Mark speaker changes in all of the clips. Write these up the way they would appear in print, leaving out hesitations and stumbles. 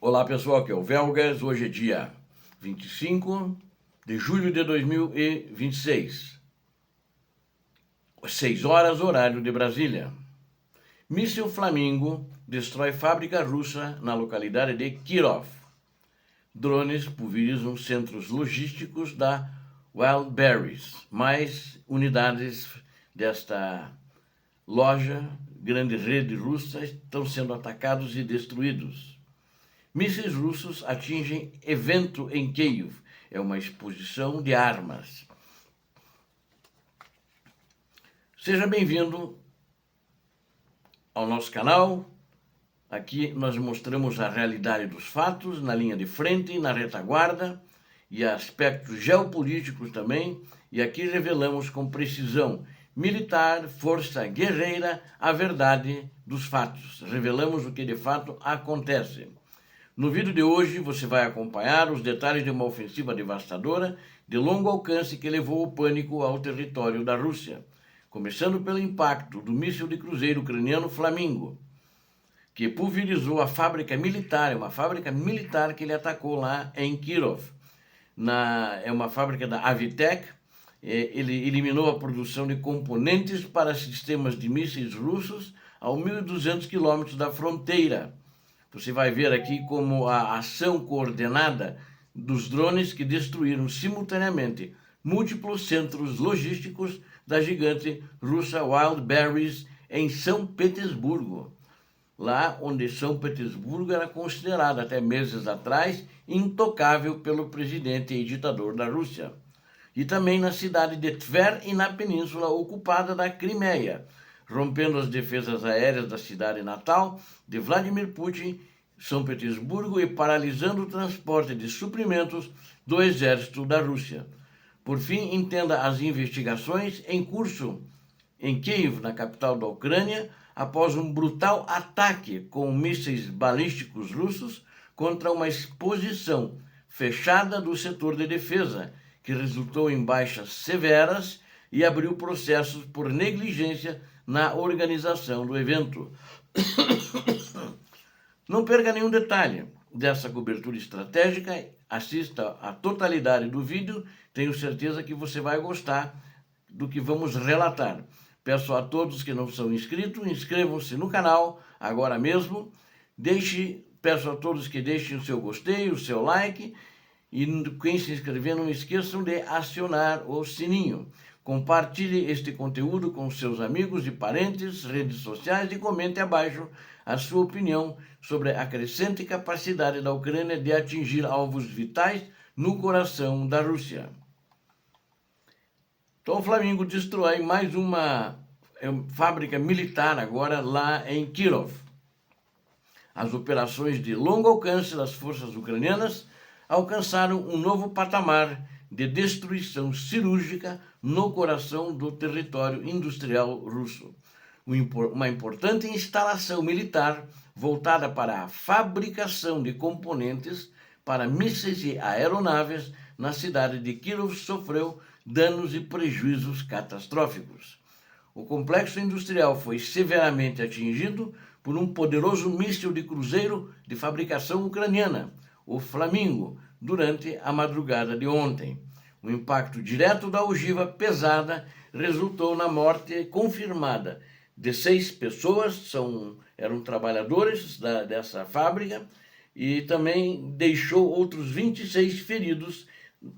Speaker 1: Olá pessoal, aqui é o Velgas. Hoje é dia 25 de julho de 2026, 6 horas, horário de Brasília. Míssil Flamingo destrói fábrica russa na localidade de Kirov. Drones pulverizam centros logísticos da Wildberries. Mais unidades desta loja, grande rede russa, estão sendo atacados e destruídos. Mísseis russos atingem evento em Kiev. É uma exposição de armas. Seja bem-vindo ao nosso canal. Aqui nós mostramos a realidade dos fatos na linha de frente, na retaguarda e aspectos geopolíticos também. E aqui revelamos com precisão militar, força guerreira, a verdade dos fatos. Revelamos o que de fato acontece. No vídeo de hoje você vai acompanhar os detalhes de uma ofensiva devastadora de longo alcance que levou o pânico ao território da Rússia, começando pelo impacto do míssil de cruzeiro ucraniano Flamingo, que pulverizou a fábrica militar, uma fábrica militar que ele atacou lá em Kirov. É uma fábrica da Avitech. Ele eliminou a produção de componentes para sistemas de mísseis russos a 1.200 quilômetros da fronteira. Você vai ver aqui como a ação coordenada dos drones que destruíram simultaneamente múltiplos centros logísticos da gigante russa Wildberries em São Petersburgo. Lá onde São Petersburgo era considerada até meses atrás intocável pelo presidente e ditador da Rússia. E também na cidade de Tver e na península ocupada da Crimeia, rompendo as defesas aéreas da cidade natal de Vladimir Putin, São Petersburgo, e paralisando o transporte de suprimentos do exército da Rússia. Por fim, entenda as investigações em curso em Kiev, na capital da Ucrânia, após um brutal ataque com mísseis balísticos russos contra uma exposição fechada do setor de defesa, que resultou em baixas severas e abriu processos por negligência na organização do evento. Não perca nenhum detalhe dessa cobertura estratégica, assista a totalidade do vídeo, tenho certeza que você vai gostar do que vamos relatar. Peço a todos que não são inscritos, inscrevam-se no canal agora mesmo, peço a todos que deixem o seu gostei, o seu like, e quem se inscrever não esqueçam de acionar o sininho. Compartilhe este conteúdo com seus amigos e parentes, redes sociais, e comente abaixo a sua opinião sobre a crescente capacidade da Ucrânia de atingir alvos vitais no coração da Rússia. Então o Flamingo destrói mais uma fábrica militar agora lá em Kirov. As operações de longo alcance das forças ucranianas alcançaram um novo patamar de destruição cirúrgica no coração do território industrial russo. Uma importante instalação militar voltada para a fabricação de componentes para mísseis e aeronaves na cidade de Kirov sofreu danos e prejuízos catastróficos. O complexo industrial foi severamente atingido por um poderoso míssil de cruzeiro de fabricação ucraniana, o Flamingo, durante a madrugada de ontem. O impacto direto da ogiva pesada resultou na morte confirmada de 6 pessoas, eram trabalhadores dessa fábrica, e também deixou outros 26 feridos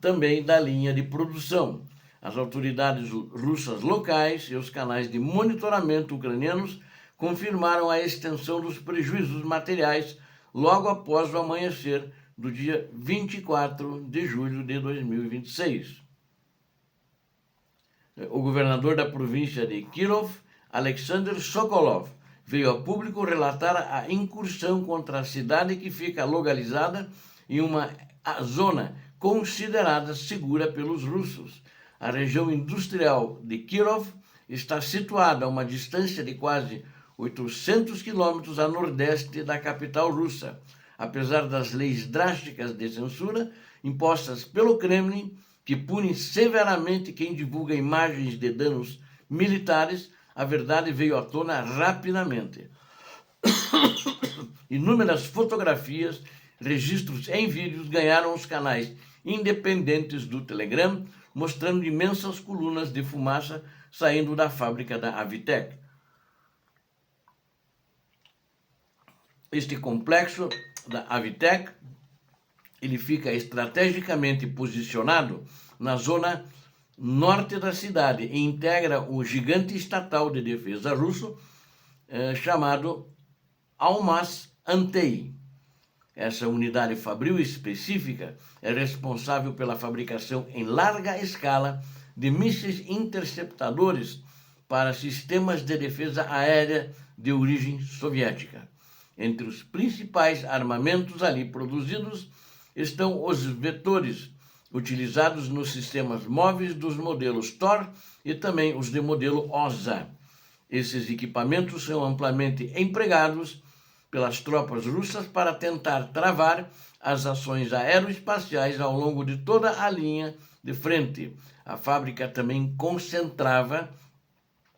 Speaker 1: também da linha de produção. As autoridades russas locais e os canais de monitoramento ucranianos confirmaram a extensão dos prejuízos materiais logo após o amanhecer do dia 24 de julho de 2026. O governador da província de Kirov, Alexander Sokolov, veio a público relatar a incursão contra a cidade, que fica localizada em uma zona considerada segura pelos russos. A região industrial de Kirov está situada a uma distância de quase 800 quilômetros a nordeste da capital russa. Apesar das leis drásticas de censura impostas pelo Kremlin, que punem severamente quem divulga imagens de danos militares, a verdade veio à tona rapidamente. Inúmeras fotografias registros em vídeos ganharam os canais independentes do Telegram, mostrando imensas colunas de fumaça saindo da fábrica da Avitec. Este complexo da Avitec, ele fica estrategicamente posicionado na zona norte da cidade e integra o gigante estatal de defesa russo chamado Almaz-Antey. Essa unidade fabril específica é responsável pela fabricação em larga escala de mísseis interceptadores para sistemas de defesa aérea de origem soviética. Entre os principais armamentos ali produzidos estão os vetores, utilizados nos sistemas móveis dos modelos Thor e também os de modelo OSA. Esses equipamentos são amplamente empregados pelas tropas russas para tentar travar as ações aeroespaciais ao longo de toda a linha de frente. A fábrica também concentrava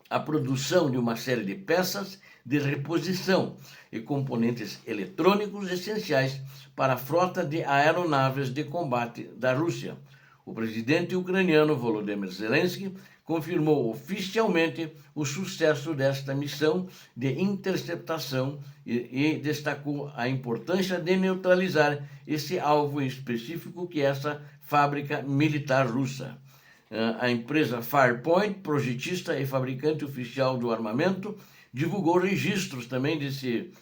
Speaker 1: a produção de uma série de peças de reposição e componentes eletrônicos essenciais para a frota de aeronaves de combate da Rússia. O presidente ucraniano Volodymyr Zelensky confirmou oficialmente o sucesso desta missão de interceptação e destacou a importância de neutralizar esse alvo específico que é essa fábrica militar russa. A empresa Firepoint, projetista e fabricante oficial do armamento, divulgou registros também desse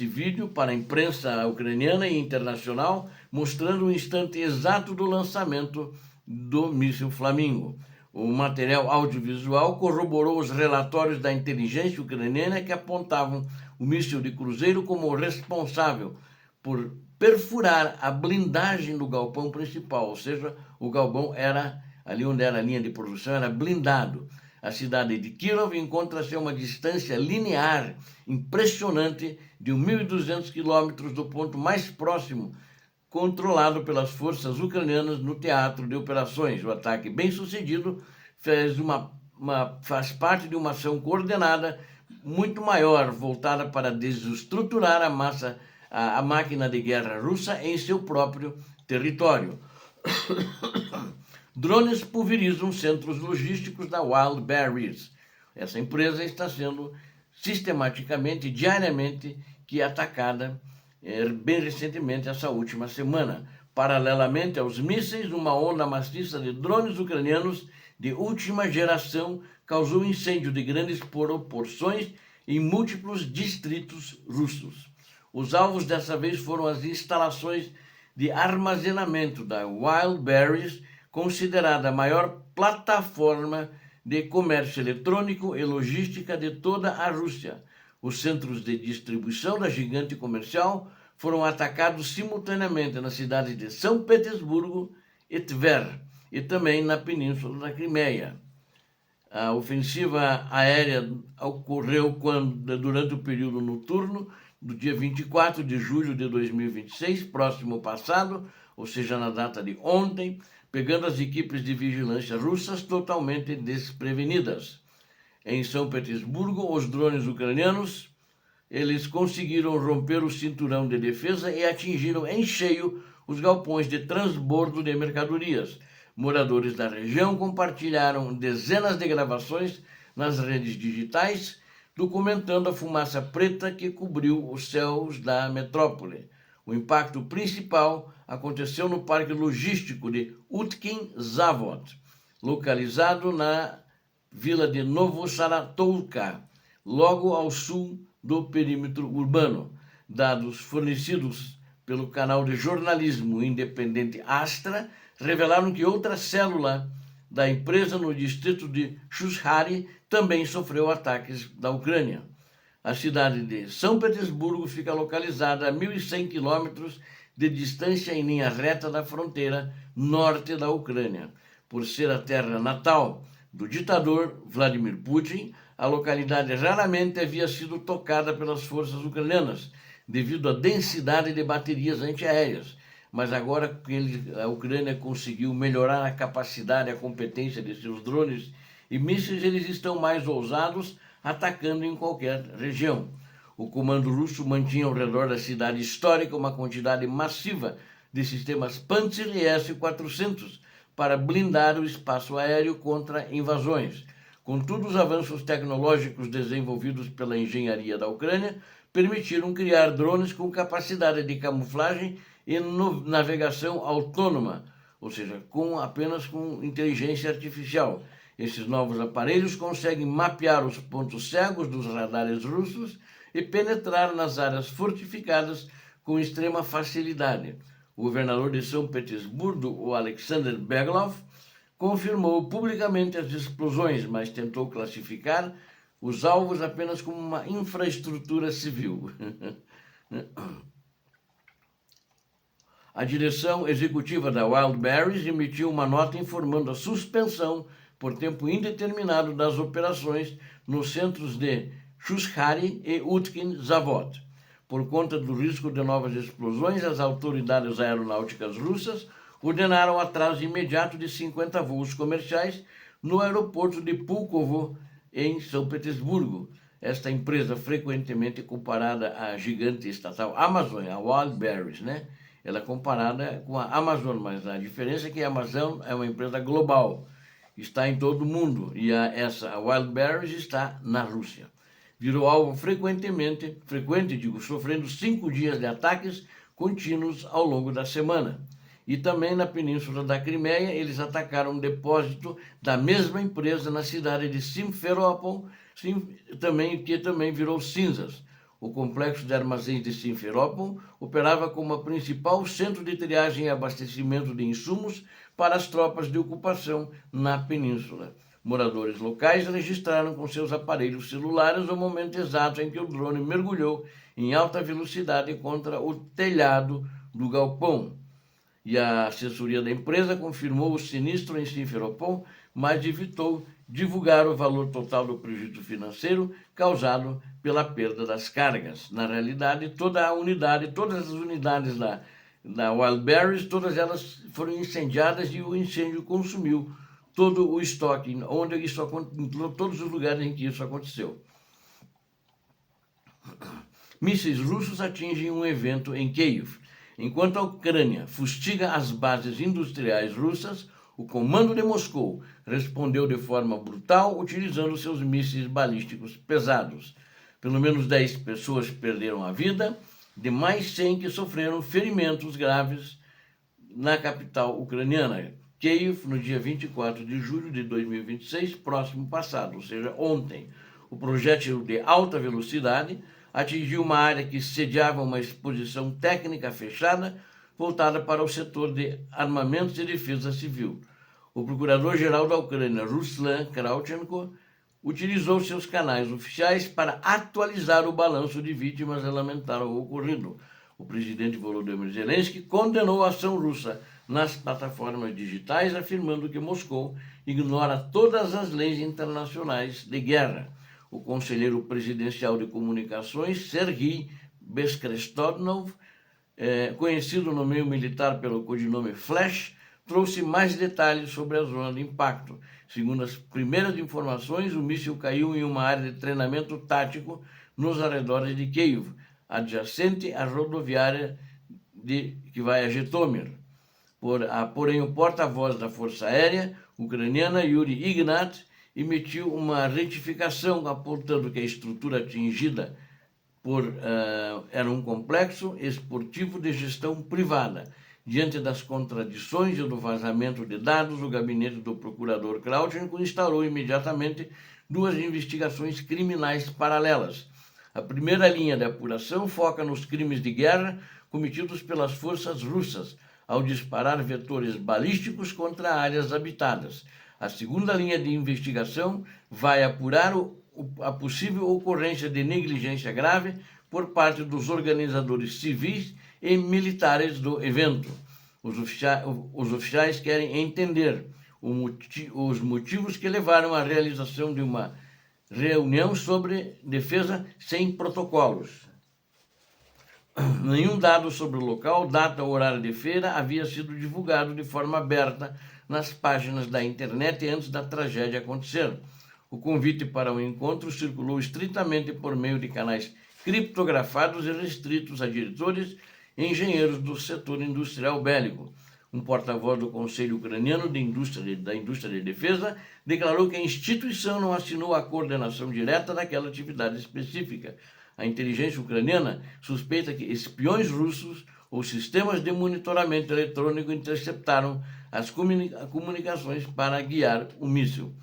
Speaker 1: vídeo para a imprensa ucraniana e internacional, mostrando o instante exato do lançamento do míssil Flamingo. O material audiovisual corroborou os relatórios da inteligência ucraniana que apontavam o míssil de cruzeiro como responsável por perfurar a blindagem do galpão principal, ou seja, o galpão era, ali onde era a linha de produção, era blindado. A cidade de Kyiv encontra-se a uma distância linear impressionante de 1.200 quilômetros do ponto mais próximo, controlado pelas forças ucranianas no teatro de operações. O ataque bem-sucedido faz parte de uma ação coordenada muito maior, voltada para desestruturar a máquina de guerra russa em seu próprio território. Drones pulverizam centros logísticos da Wildberries. Essa empresa está sendo sistematicamente, diariamente, atacada bem recentemente, essa última semana. Paralelamente aos mísseis, uma onda maciça de drones ucranianos de última geração causou incêndio de grandes proporções em múltiplos distritos russos. Os alvos dessa vez foram as instalações de armazenamento da Wildberries, considerada a maior plataforma de comércio eletrônico e logística de toda a Rússia. Os centros de distribuição da gigante comercial foram atacados simultaneamente nas cidades de São Petersburgo e Tver, e também na Península da Crimeia. A ofensiva aérea ocorreu durante o período noturno do dia 24 de julho de 2026, próximo passado, ou seja, na data de ontem, pegando as equipes de vigilância russas totalmente desprevenidas. Em São Petersburgo, os drones ucranianos, eles conseguiram romper o cinturão de defesa e atingiram em cheio os galpões de transbordo de mercadorias. Moradores da região compartilharam dezenas de gravações nas redes digitais, documentando a fumaça preta que cobriu os céus da metrópole. O impacto principal aconteceu no parque logístico de Utkin Zavod, localizado na vila de Novosaratovka, logo ao sul do perímetro urbano. Dados fornecidos pelo canal de jornalismo independente Astra revelaram que outra célula da empresa no distrito de Shushari também sofreu ataques da Ucrânia. A cidade de São Petersburgo fica localizada a 1.100 quilômetros de distância em linha reta da fronteira norte da Ucrânia. Por ser a terra natal do ditador Vladimir Putin, a localidade raramente havia sido tocada pelas forças ucranianas, devido à densidade de baterias antiaéreas. Mas agora que a Ucrânia conseguiu melhorar a capacidade e a competência de seus drones e mísseis, eles estão mais ousados, atacando em qualquer região. O comando russo mantinha ao redor da cidade histórica uma quantidade massiva de sistemas Pantsir e S-400 para blindar o espaço aéreo contra invasões. Contudo, os avanços tecnológicos desenvolvidos pela engenharia da Ucrânia permitiram criar drones com capacidade de camuflagem e navegação autônoma, ou seja, apenas com inteligência artificial. Esses novos aparelhos conseguem mapear os pontos cegos dos radares russos e penetrar nas áreas fortificadas com extrema facilidade. O governador de São Petersburgo, o Alexander Beglov, confirmou publicamente as explosões, mas tentou classificar os alvos apenas como uma infraestrutura civil. A direção executiva da Wildberries emitiu uma nota informando a suspensão por tempo indeterminado das operações nos centros de Shushari e Utkin Zavod. Por conta do risco de novas explosões, as autoridades aeronáuticas russas ordenaram o atraso imediato de 50 voos comerciais no aeroporto de Pulkovo, em São Petersburgo. Esta empresa, frequentemente comparada à gigante estatal Amazon, a Wildberries, né? Ela é comparada com a Amazon, mas a diferença é que a Amazon é uma empresa global, está em todo o mundo, e a Wildberries está na Rússia. Virou alvo sofrendo 5 dias de ataques contínuos ao longo da semana. E também na Península da Crimeia, eles atacaram um depósito da mesma empresa na cidade de Simferopol, que também virou cinzas. O complexo de armazéns de Simferopol operava como o principal centro de triagem e abastecimento de insumos para as tropas de ocupação na península. Moradores locais registraram com seus aparelhos celulares o momento exato em que o drone mergulhou em alta velocidade contra o telhado do galpão. E a assessoria da empresa confirmou o sinistro em Simferopol, mas evitou divulgar o valor total do prejuízo financeiro causado pela perda das cargas. Na realidade, todas as unidades da Wildberries, todas elas foram incendiadas e o incêndio consumiu todo o estoque, em todos os lugares em que isso aconteceu. Mísseis russos atingem um evento em Kiev. Enquanto a Ucrânia fustiga as bases industriais russas, o comando de Moscou respondeu de forma brutal utilizando seus mísseis balísticos pesados. Pelo menos 10 pessoas perderam a vida, de mais 100 que sofreram ferimentos graves na capital ucraniana, Kiev, no dia 24 de julho de 2026, próximo passado, ou seja, ontem. O projétil de alta velocidade atingiu uma área que sediava uma exposição técnica fechada voltada para o setor de armamentos e defesa civil. O procurador-geral da Ucrânia, Ruslan Kravchenko, utilizou seus canais oficiais para atualizar o balanço de vítimas e lamentar o ocorrido. O presidente Volodymyr Zelensky condenou a ação russa nas plataformas digitais, afirmando que Moscou ignora todas as leis internacionais de guerra. O conselheiro presidencial de comunicações, Serhiy Bezkrestodnov, conhecido no meio militar pelo codinome Flash, trouxe mais detalhes sobre a zona de impacto. Segundo as primeiras informações, o míssil caiu em uma área de treinamento tático nos arredores de Kiev, adjacente à rodoviária que vai a Jitomir. Porém, o porta-voz da Força Aérea ucraniana, Yuri Ignat, emitiu uma retificação apontando que a estrutura atingida era um complexo esportivo de gestão privada. Diante das contradições e do vazamento de dados, o gabinete do procurador Kravchenko instaurou imediatamente 2 investigações criminais paralelas. A primeira linha de apuração foca nos crimes de guerra cometidos pelas forças russas, ao disparar vetores balísticos contra áreas habitadas. A segunda linha de investigação vai apurar a possível ocorrência de negligência grave por parte dos organizadores civis e militares do evento. Os oficiais querem entender os motivos que levaram à realização de uma reunião sobre defesa sem protocolos. Nenhum dado sobre o local, data ou horário de feira havia sido divulgado de forma aberta nas páginas da internet antes da tragédia acontecer. O convite para o encontro circulou estritamente por meio de canais criptografados e restritos a diretores e engenheiros do setor industrial bélico. Um porta-voz do Conselho Ucraniano da Indústria de Defesa declarou que a instituição não assinou a coordenação direta daquela atividade específica. A inteligência ucraniana suspeita que espiões russos ou sistemas de monitoramento eletrônico interceptaram as comunicações para guiar o míssil.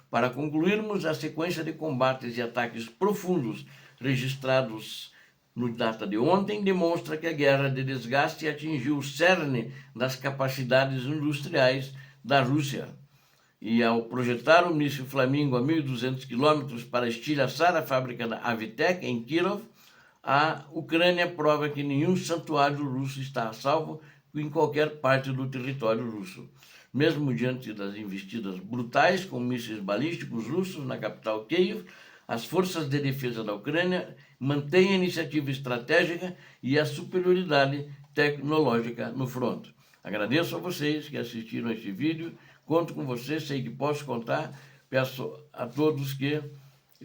Speaker 1: Para concluirmos, a sequência de combates e ataques profundos registrados no data de ontem demonstra que a guerra de desgaste atingiu o cerne das capacidades industriais da Rússia. E ao projetar o míssil Flamingo a 1.200 quilômetros para estilhaçar a fábrica da Avitec em Kirov, a Ucrânia prova que nenhum santuário russo está a salvo em qualquer parte do território russo. Mesmo diante das investidas brutais com mísseis balísticos russos na capital Kiev, as forças de defesa da Ucrânia mantêm a iniciativa estratégica e a superioridade tecnológica no fronte. Agradeço a vocês que assistiram a este vídeo, conto com vocês, sei que posso contar, peço a todos que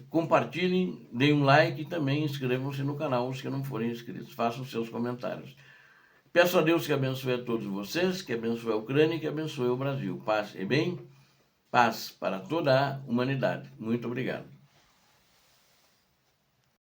Speaker 1: compartilhem, deem um like e também inscrevam-se no canal, os que não forem inscritos, façam seus comentários. Peço a Deus que abençoe a todos vocês, que abençoe a Ucrânia e que abençoe o Brasil. Paz e bem, paz para toda a humanidade. Muito obrigado.